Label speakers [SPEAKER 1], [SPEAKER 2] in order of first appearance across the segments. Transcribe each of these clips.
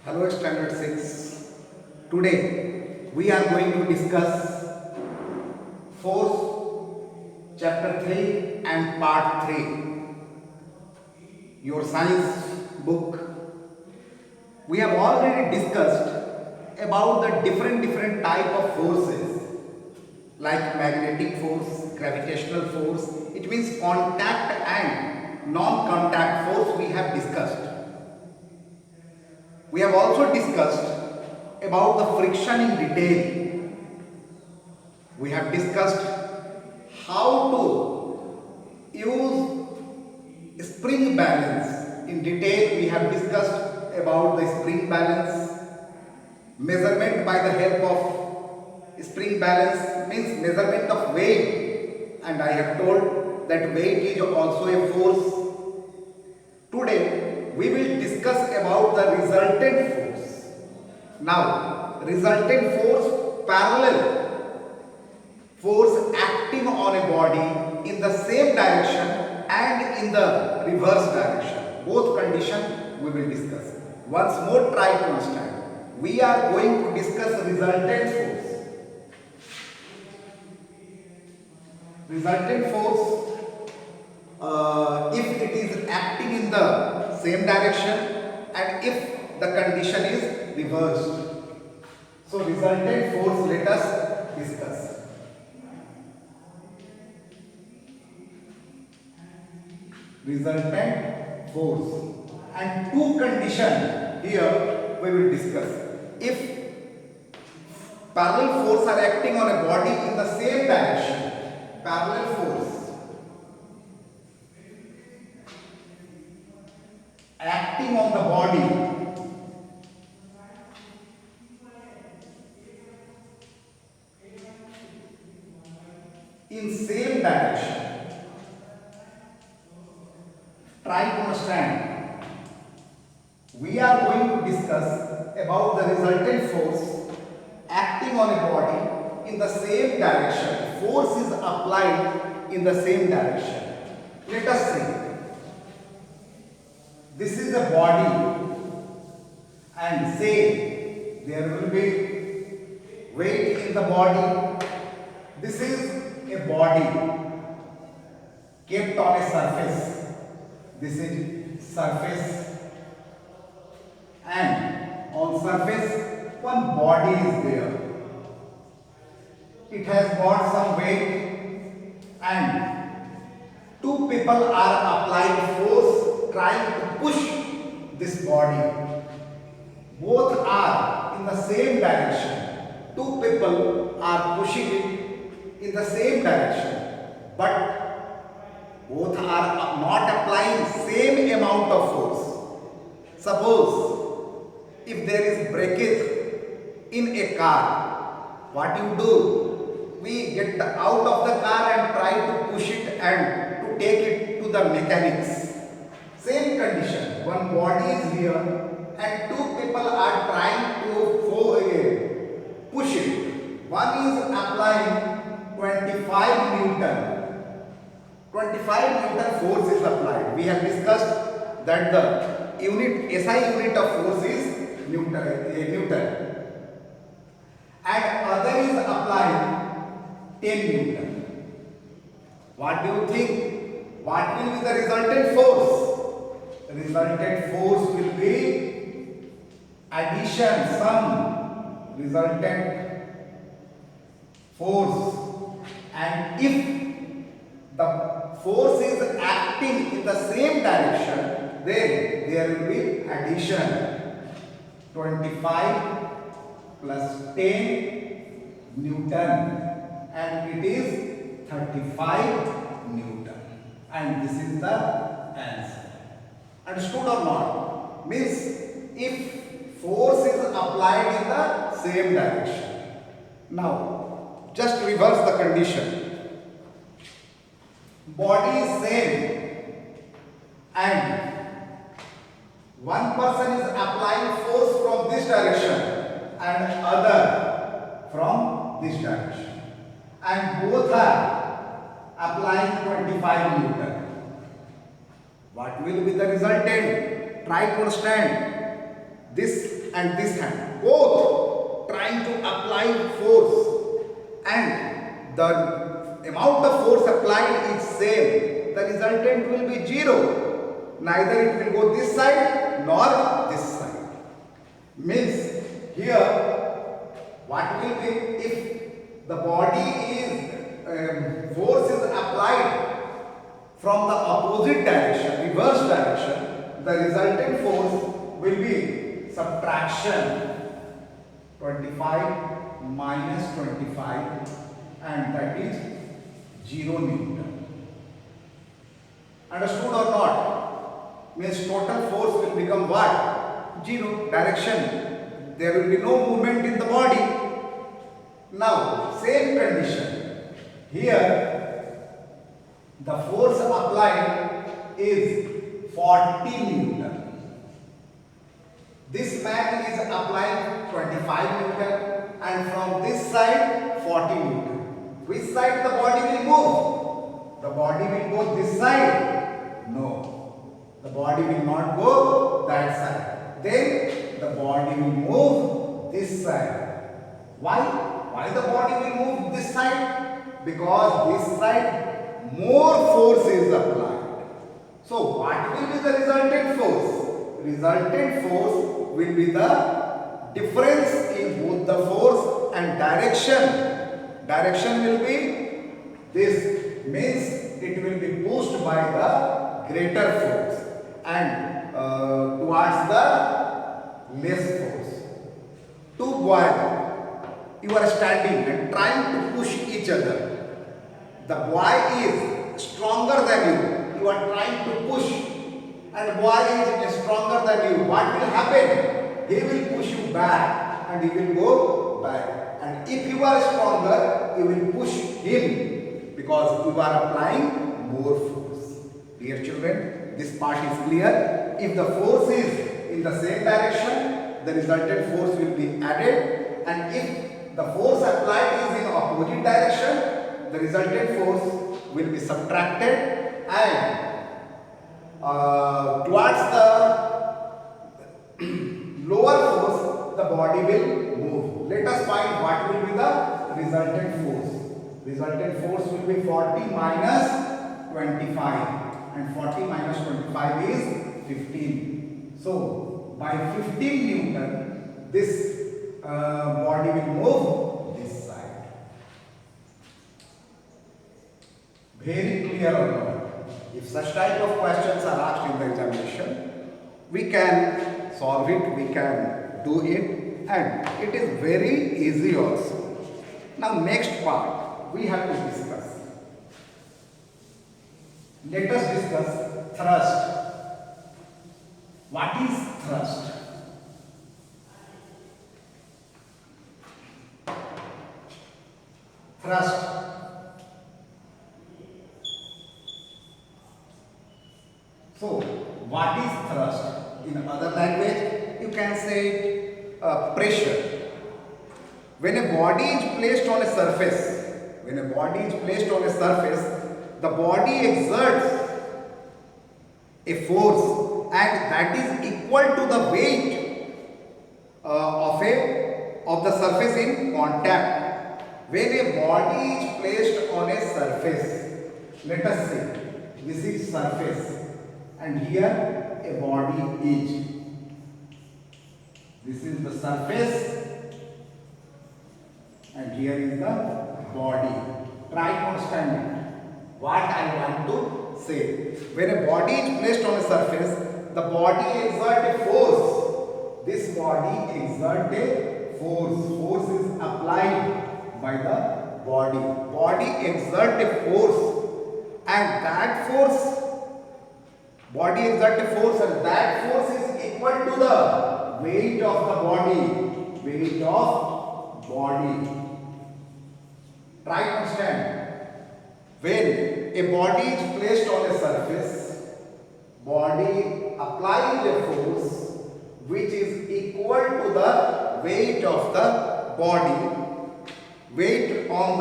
[SPEAKER 1] Hello Standard 6. Today we are going to discuss Force Chapter 3 and Part 3. Your science book. We have already discussed about the different type of forces like magnetic force, gravitational force. It means contact and non-contact force we have discussed. We have also discussed about the friction in detail. We have discussed how to use spring balance in detail. We have discussed about the spring balance, measurement by the help of spring balance means measurement of weight, and I have told that weight is also a force. Today we will discuss about the resultant force. Now, resultant force, parallel force acting on a body in the same direction and in the reverse direction. Both conditions we will discuss. Once more, try to understand. We are going to discuss resultant force. Resultant force, if it is acting in the same direction and if the condition is reversed. So resultant force, let us discuss. Resultant force, and two conditions here we will discuss. If parallel force are acting on a body in the same direction, parallel force acting on the body in same direction. Try to understand. We are going to discuss about the resultant force acting on a body in the same direction. Force is applied in the same direction. Let us see. This is a body, and say there will be weight in the body. This is a body kept on a surface. This is surface, and on surface one body is there. It has got some weight, and two people are applying force trying to push this body. Both are in the same direction. Two people are pushing it in the same direction, but both are not applying same amount of force. Suppose if there is breakage in a car, what you do? We get out of the car and try to push it and to take it to the mechanics. Same condition. One body is here and two people are trying to push it. One is applying 25 Newton. 25 Newton force is applied. We have discussed that the unit, SI unit of force is Newton. And other is applying 10 Newton. What do you think? What will be the resultant force? The resultant force will be addition, sum, resultant force. And if the force is acting in the same direction, then there will be addition. 25 plus 10 Newton, and it is 35 Newton. And this is the answer. Understood or not? Means if force is applied in the same direction. Now, just reverse the condition. Body is same and one person is applying force from this direction and other from this direction, and both are applying 25 Newton. What will be the resultant? Try to understand. This and this hand, both trying to apply force, and the amount of force applied is same, the resultant will be 0. Neither it will go this side nor this side. Means here what will be, if the body is force is applied from the opposite direction, reverse direction, the resultant force will be subtraction 25 minus 25, and that is 0 Newton. Understood or not? Means total force will become what? 0. Direction. There will be no movement in the body. Now, same condition. Here, the force applied is 40 Newton. This man is applying 25 Newton, and from this side 40 Newton. Which side the body will move? The body will go this side? No. The body will not go that side. Then the body will move this side. Why? Why the body will move this side? Because this side more force is applied. So what will be the resultant force? Resultant force will be the difference in both the force and direction. Direction will be this, means it will be pushed by the greater force and towards the less force. Two boys, you are standing and trying to push each other. The boy is stronger than you. You are trying to push, and boy is stronger than you. What will happen? He will push you back and he will go back. And if you are stronger, you will push him because you are applying more force. Dear children, this part is clear. If the force is in the same direction, the resultant force will be added, and if the force applied is in opposite direction, the resultant force will be subtracted, and towards the lower force the body will move. Let us find what will be the resultant force. Resultant force will be 40 minus 25, and 40 minus 25 is 15. So by 15 Newton this body will move this side. Very clear or not? If such type of questions are asked in the examination, we can solve it, we can do it, and it is very easy also. Now next part we have to discuss. Let us discuss thrust. What is thrust? Thrust. So, what is thrust? In other language, you can say pressure. When a body is placed on a surface, the body exerts a force, and that is equal to the weight of the surface in contact. When a body is placed on a surface, let us say this is surface, and here a body is. This is the surface, and here is the body. Try to understand what I want to say. When a body is placed on a surface, the body exerts a force. This body exerts a force. Force is applied by the body. Body exerts a force, and that force, body exerts a force, and that force is equal to the weight of the body. Weight of body. Try to understand. When a body is placed on a surface, body applies a force which is equal to the weight of the body. Weight of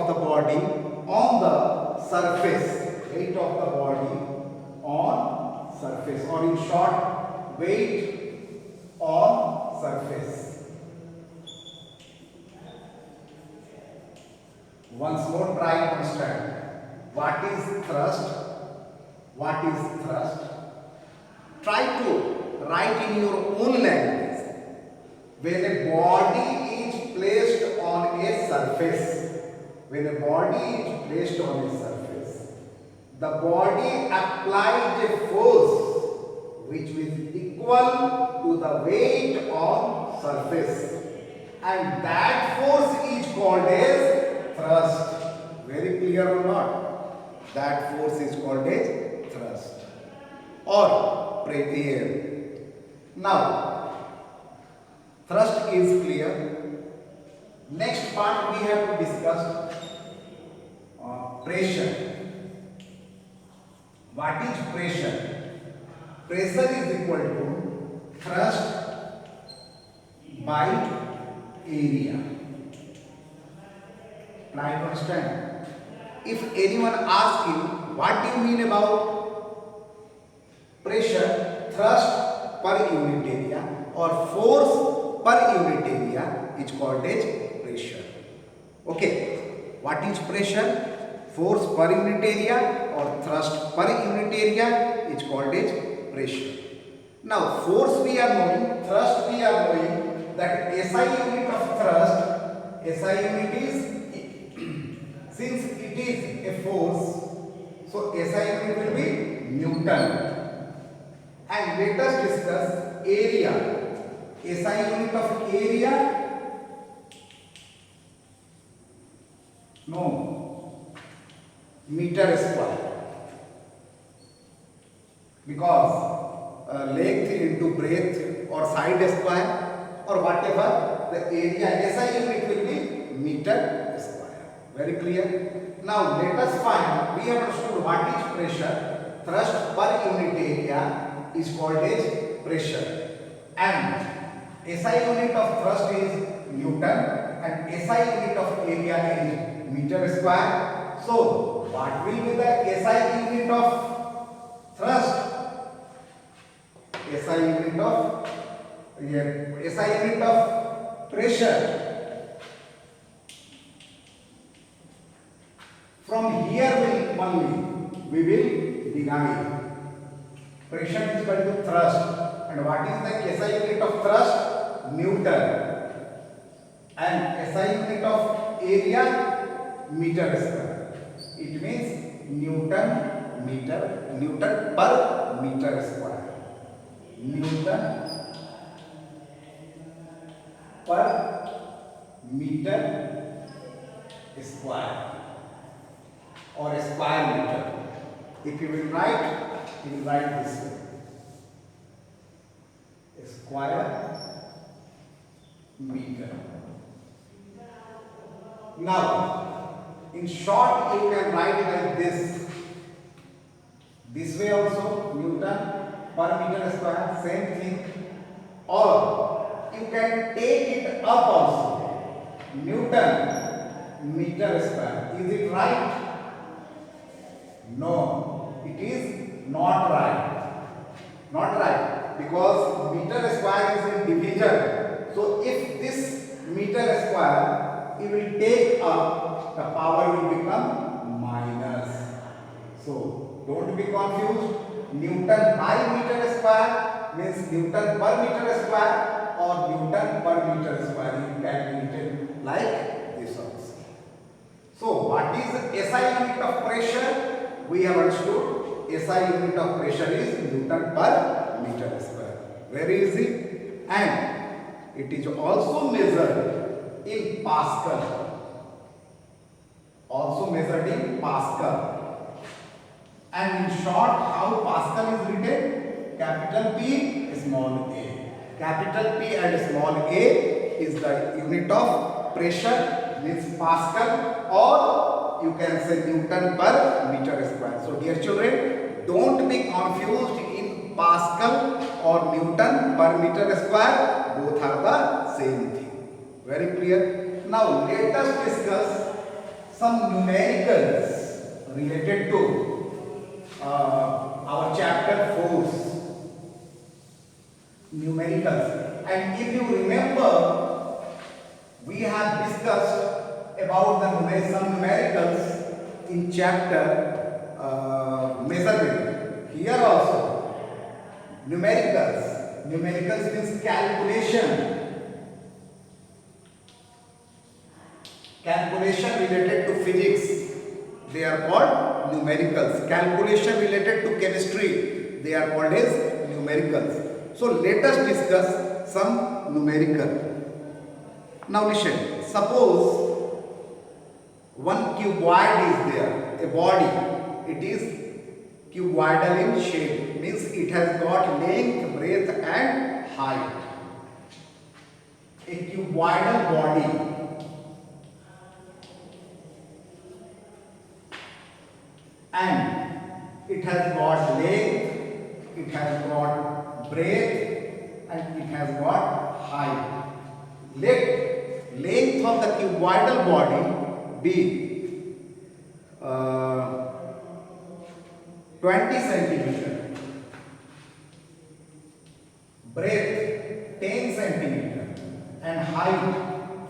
[SPEAKER 1] the body on the surface. Weight of the body on surface, or in short, weight surface. Once more try to understand. What is thrust? What is thrust? Try to write in your own language. When a body is placed on a surface, when a body is placed on a surface, the body applies a force which is equal to the weight on surface, and that force is called as thrust. Very clear or not? That force is called as thrust or pressure. Now, thrust is clear. Next part we have to discuss pressure. What is pressure? Pressure is equal to thrust by area. Try to understand. If anyone asks you, what do you mean about pressure, thrust per unit area or force per unit area is called as pressure. Okay, what is pressure? Force per unit area or thrust per unit area is called as pressure. Now, force we are knowing, thrust we are knowing that SI unit of thrust, SI unit is, since it is a force, so SI unit will be Newton. And let us discuss area. SI unit of area, no, meter square, because length into breadth or side square or whatever, the area SI unit will be meter square. Very clear? Now let us find, we have understood what is pressure. Thrust per unit area is called as pressure, and SI unit of thrust is Newton and SI unit of area is meter square. So what will be the SI unit of thrust? SI unit of SI unit of pressure. From here we will divide. Pressure is equal to thrust, and what is the SI unit of thrust? Newton, and SI unit of area meter square. It means Newton per meter square. Newton per meter square or square meter. If you will write, you will write this way. Square meter. Now, in short, you can write like this. This way also, Newton per meter square, same thing. Or you can take it up also. Newton meter square. Is it right? No, it is not right. Not right, because meter square is in division. So if this meter square it will take up, the power will become minus. So don't be confused. Newton by meter square means Newton per meter square or Newton per meter square. You can write it like this also. So what is SI unit of pressure? We have understood SI unit of pressure is Newton per meter square. Very easy. And it is also measured in Pascal. Also measured in Pascal. And in short, how Pascal is written? Capital P, small a. Capital P and small a is the unit of pressure, means Pascal, or you can say Newton per meter square. So dear children, don't be confused in Pascal or Newton per meter square. Both are the same thing. Very clear? Now let us discuss some numericals related to our chapter force. Numericals. And if you remember, we have discussed about some numericals in chapter measurement. Here also, numericals. Numericals means calculation. Calculation related to physics, they are called numericals. Calculation related to chemistry, they are called as numericals. So let us discuss some numerical. Now listen, suppose one cuboid is there, a body. It is cuboidal in shape, means it has got length, breadth and height. A cuboidal body. And it has got length, it has got breadth and it has got height. Let length of the cuboidal body be 20 centimeter, breadth 10 centimeter and height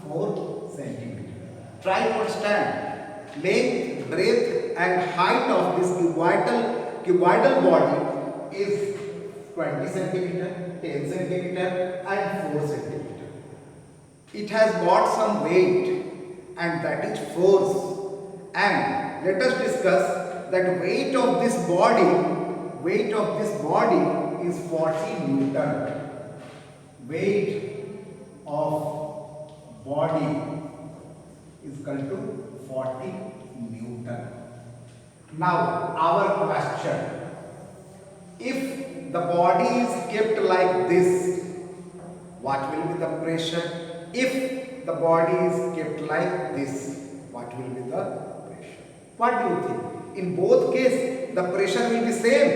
[SPEAKER 1] 4 centimeter. Try to understand length, breadth and height of this cuboidal body is 20 centimeter, 10 centimeter and 4 centimeter. It has got some weight and that is force. And let us discuss that weight of this body is 40 Newton. Weight of body is equal to 40 Newton. Now our question, if the body is kept like this, what will be the pressure? If the body is kept like this, what will be the pressure? What do you think? In both cases, the pressure will be same?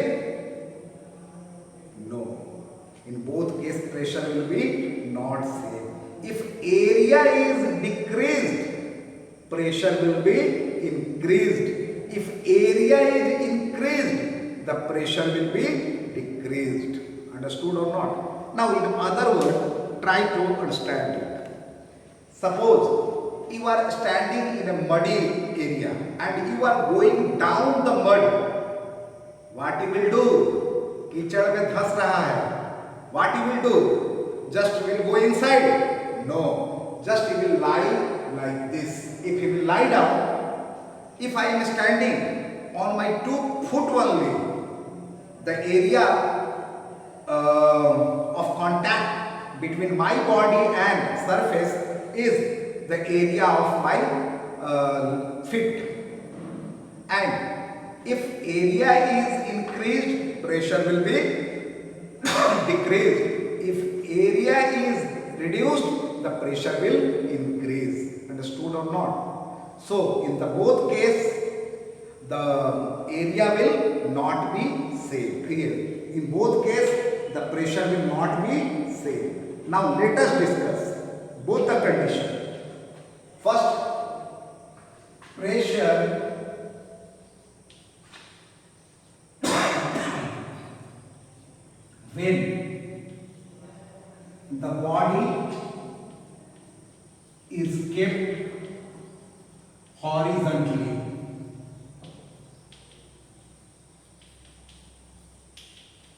[SPEAKER 1] No. In both cases, pressure will be not same. If area is decreased, pressure will be increased. If area is increased, the pressure will be decreased. Understood or not? Now, in other words, try to understand it. Suppose you are standing in a muddy area and you are going down the mud. What you will do? कीचड़ में धंस रहा है. What you will do? Just will go inside? No. Just you will lie like this. If you will lie down, if I am standing on my 2 foot only, the area of contact between my body and surface is the area of my feet. And if area is increased, pressure will be decreased. If area is reduced, the pressure will increase. Understood or not? So, in the both case, the area will not be same. Clear? In both case, the pressure will not be same. Now, let us discuss both the conditions. First, pressure when the body is kept horizontally.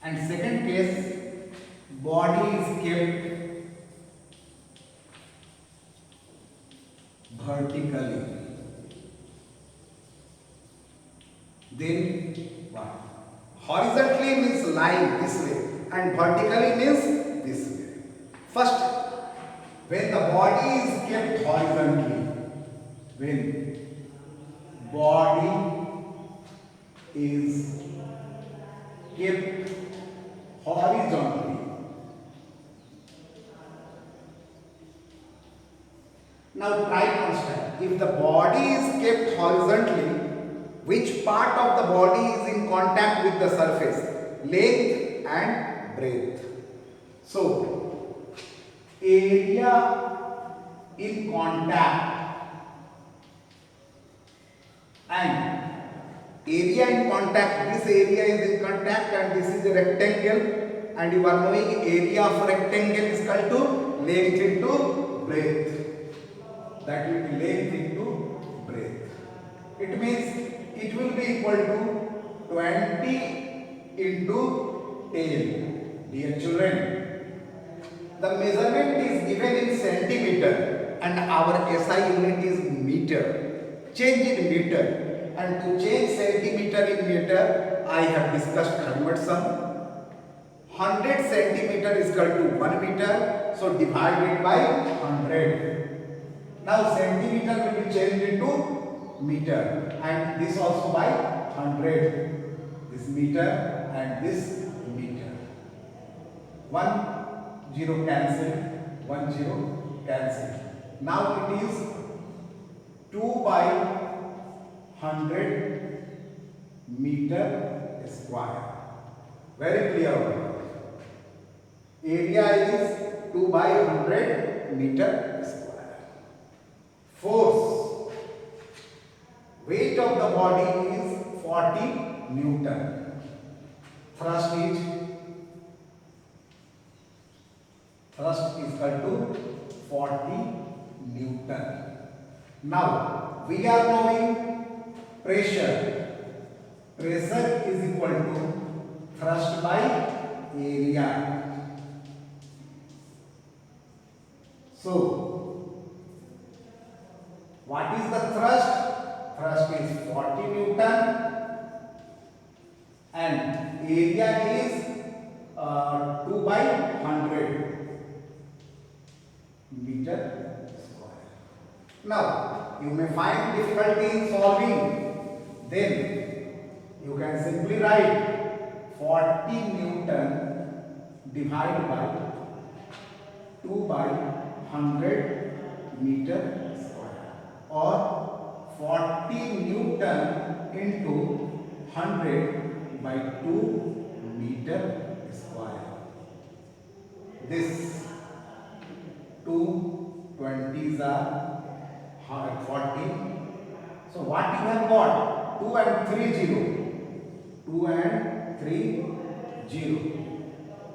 [SPEAKER 1] And second case, body is kept vertically. Then what? Horizontally means lying this way and vertically means this way. First, when the body is kept horizontally, when body is kept horizontally. Now try to understand. If the body is kept horizontally, which part of the body is in contact with the surface? Length and breadth. So, area in contact and area in contact, this area is in contact and this is a rectangle and you are knowing area of rectangle is equal to length into breadth. That will be length into breadth. It means it will be equal to 20 into 10. Dear children, the measurement is given in centimeter and our SI unit is meter. Change in meter, and to change centimeter in meter I have discussed Hermit sum. 100 centimeter is equal to 1 meter, so divide it by 100. Now centimeter will be changed into meter, and this also by 100. This meter and this meter. 1 0 cancel, 1 0 cancel. Now it is 2 by 100 meter square. Very clear. Area is 2 by 100 meter square. Force. Weight of the body is 40 Newton. Thrust is equal to 40 Newton. Now we are knowing pressure. Pressure is equal to thrust by area. So what is the thrust? Thrust is 40 Newton and area is 2 by 100 meter square. Now you may find difficulty in solving, then you can simply write 40 Newton divided by 2 by 100 meter square, or 40 Newton into 100 by 2 meter square. This 2 20s are 40. So what you have got? 2 and 3 0. 2 and 3 0.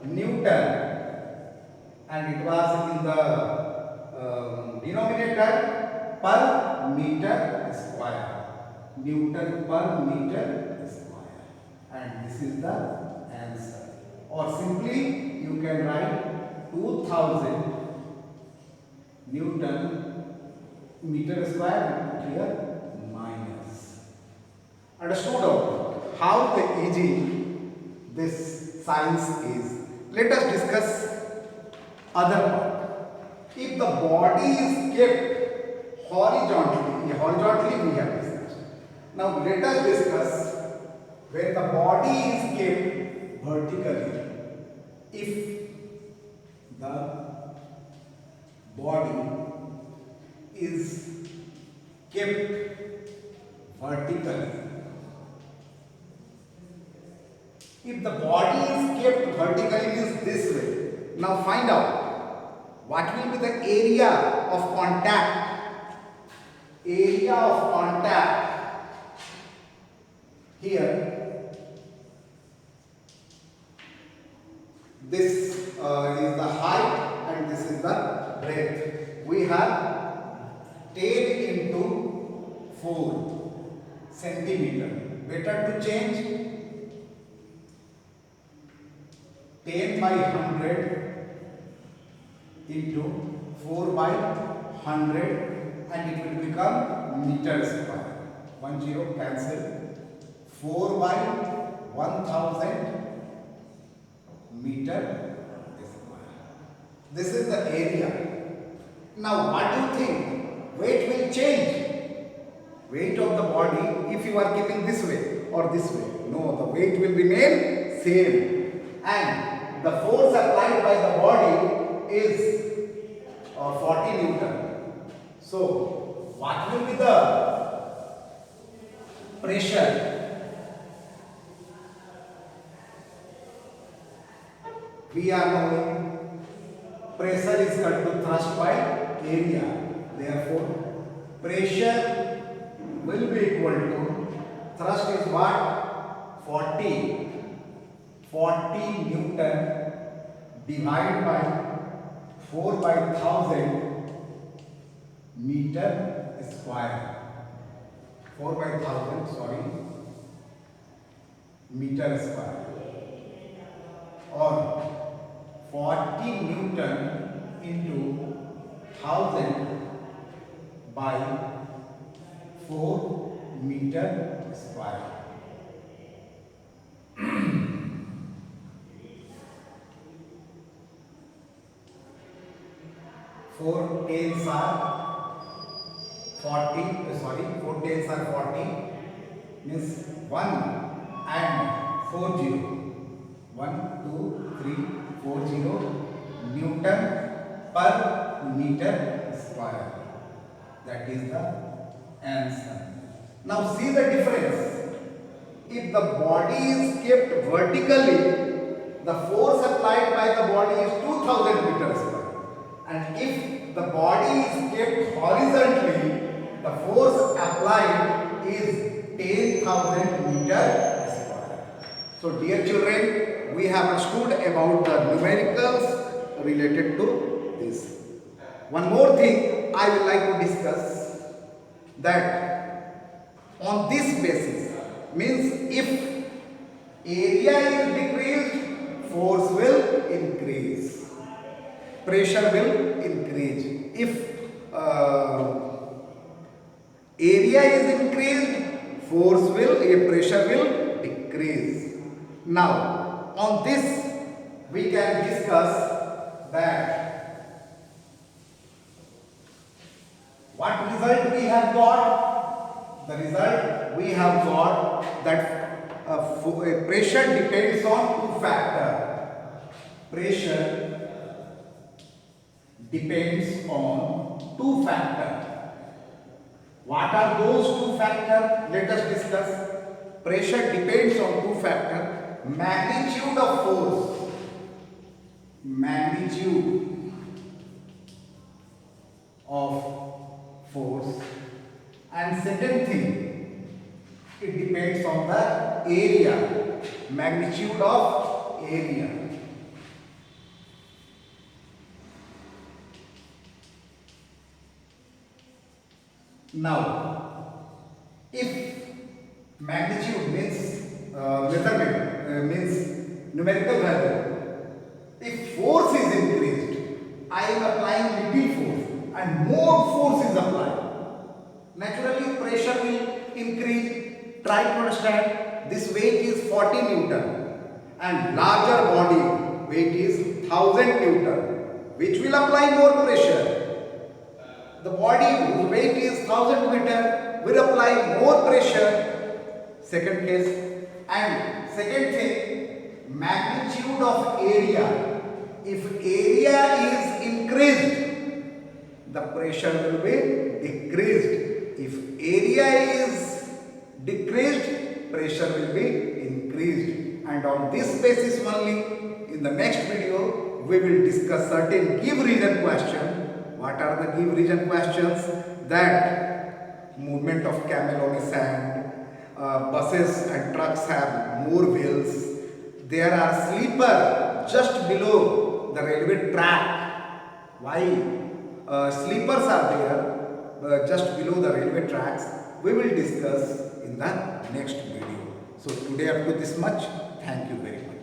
[SPEAKER 1] Newton, and it was in the denominator per meter square. Newton per meter square. And this is the answer. Or simply you can write 2000 Newton meter square here minus. Understood how the easy this science is. Let us discuss other part. If the body is kept horizontally we have discussed. Now let us discuss when the body is kept vertically. If the body is kept vertically. If the body is kept vertically means this way. Now find out what will be the area of contact. Area of contact here. This is the height and this is the breadth. We have 10 into 4 centimeter. Better to change 10 by 100 into 4 by 100 and it will become meter square. 1 0 cancel. 4 by 1000 meter square. This is the area. Now what do you think? Weight will change. Weight of the body, if you are keeping this way or this way, no, the weight will remain same, and the force applied by the body is 40 Newton. So what will be the pressure? We are knowing pressure is equal to thrust by area. Therefore pressure will be equal to, thrust is what? 40 40 Newton divided by 4 by 1000 meter square. 4 by 1000, sorry, meter square, or 40 Newton into 1000 by 4 meter square. 4 tens are 40, 4 tens are 40, means 1 and 40. 1, 2, 3, 40 Newton per meter square. That is the answer. Now see the difference. If the body is kept vertically, the force applied by the body is 2000 meters square. And if the body is kept horizontally, the force applied is 10,000 meters square. So dear children, we have understood about the numericals related to this. One more thing I would like to discuss, that on this basis, means if area is decreased, force will increase, pressure will increase. If area is increased, pressure will decrease. Now on this we can discuss that what result we have got. The result we have got that pressure depends on two factors. Pressure depends on two factors. What are those two factors? Let us discuss. Pressure depends on two factors: magnitude of force, and second thing, it depends on the area, magnitude of area. Now, if magnitude means measurement, means numerical value, if force is increased, I am applying little force and more force is applied, naturally pressure will increase. Try to understand, this weight is 40 Newton and larger body weight is 1000 Newton, which will apply more pressure. The body whose weight is 1000 meter will apply more pressure. Second case. And second thing, magnitude of area. If area is increased, the pressure will be decreased. If area is decreased, pressure will be increased. And on this basis only, in the next video, we will discuss certain give reason question. What are the give reason questions? That movement of camel on a sand, buses and trucks have more wheels, there are sleeper just below the railway track. Why sleepers are there just below the railway tracks? We will discuss in the next video. So today up to this much. Thank you very much.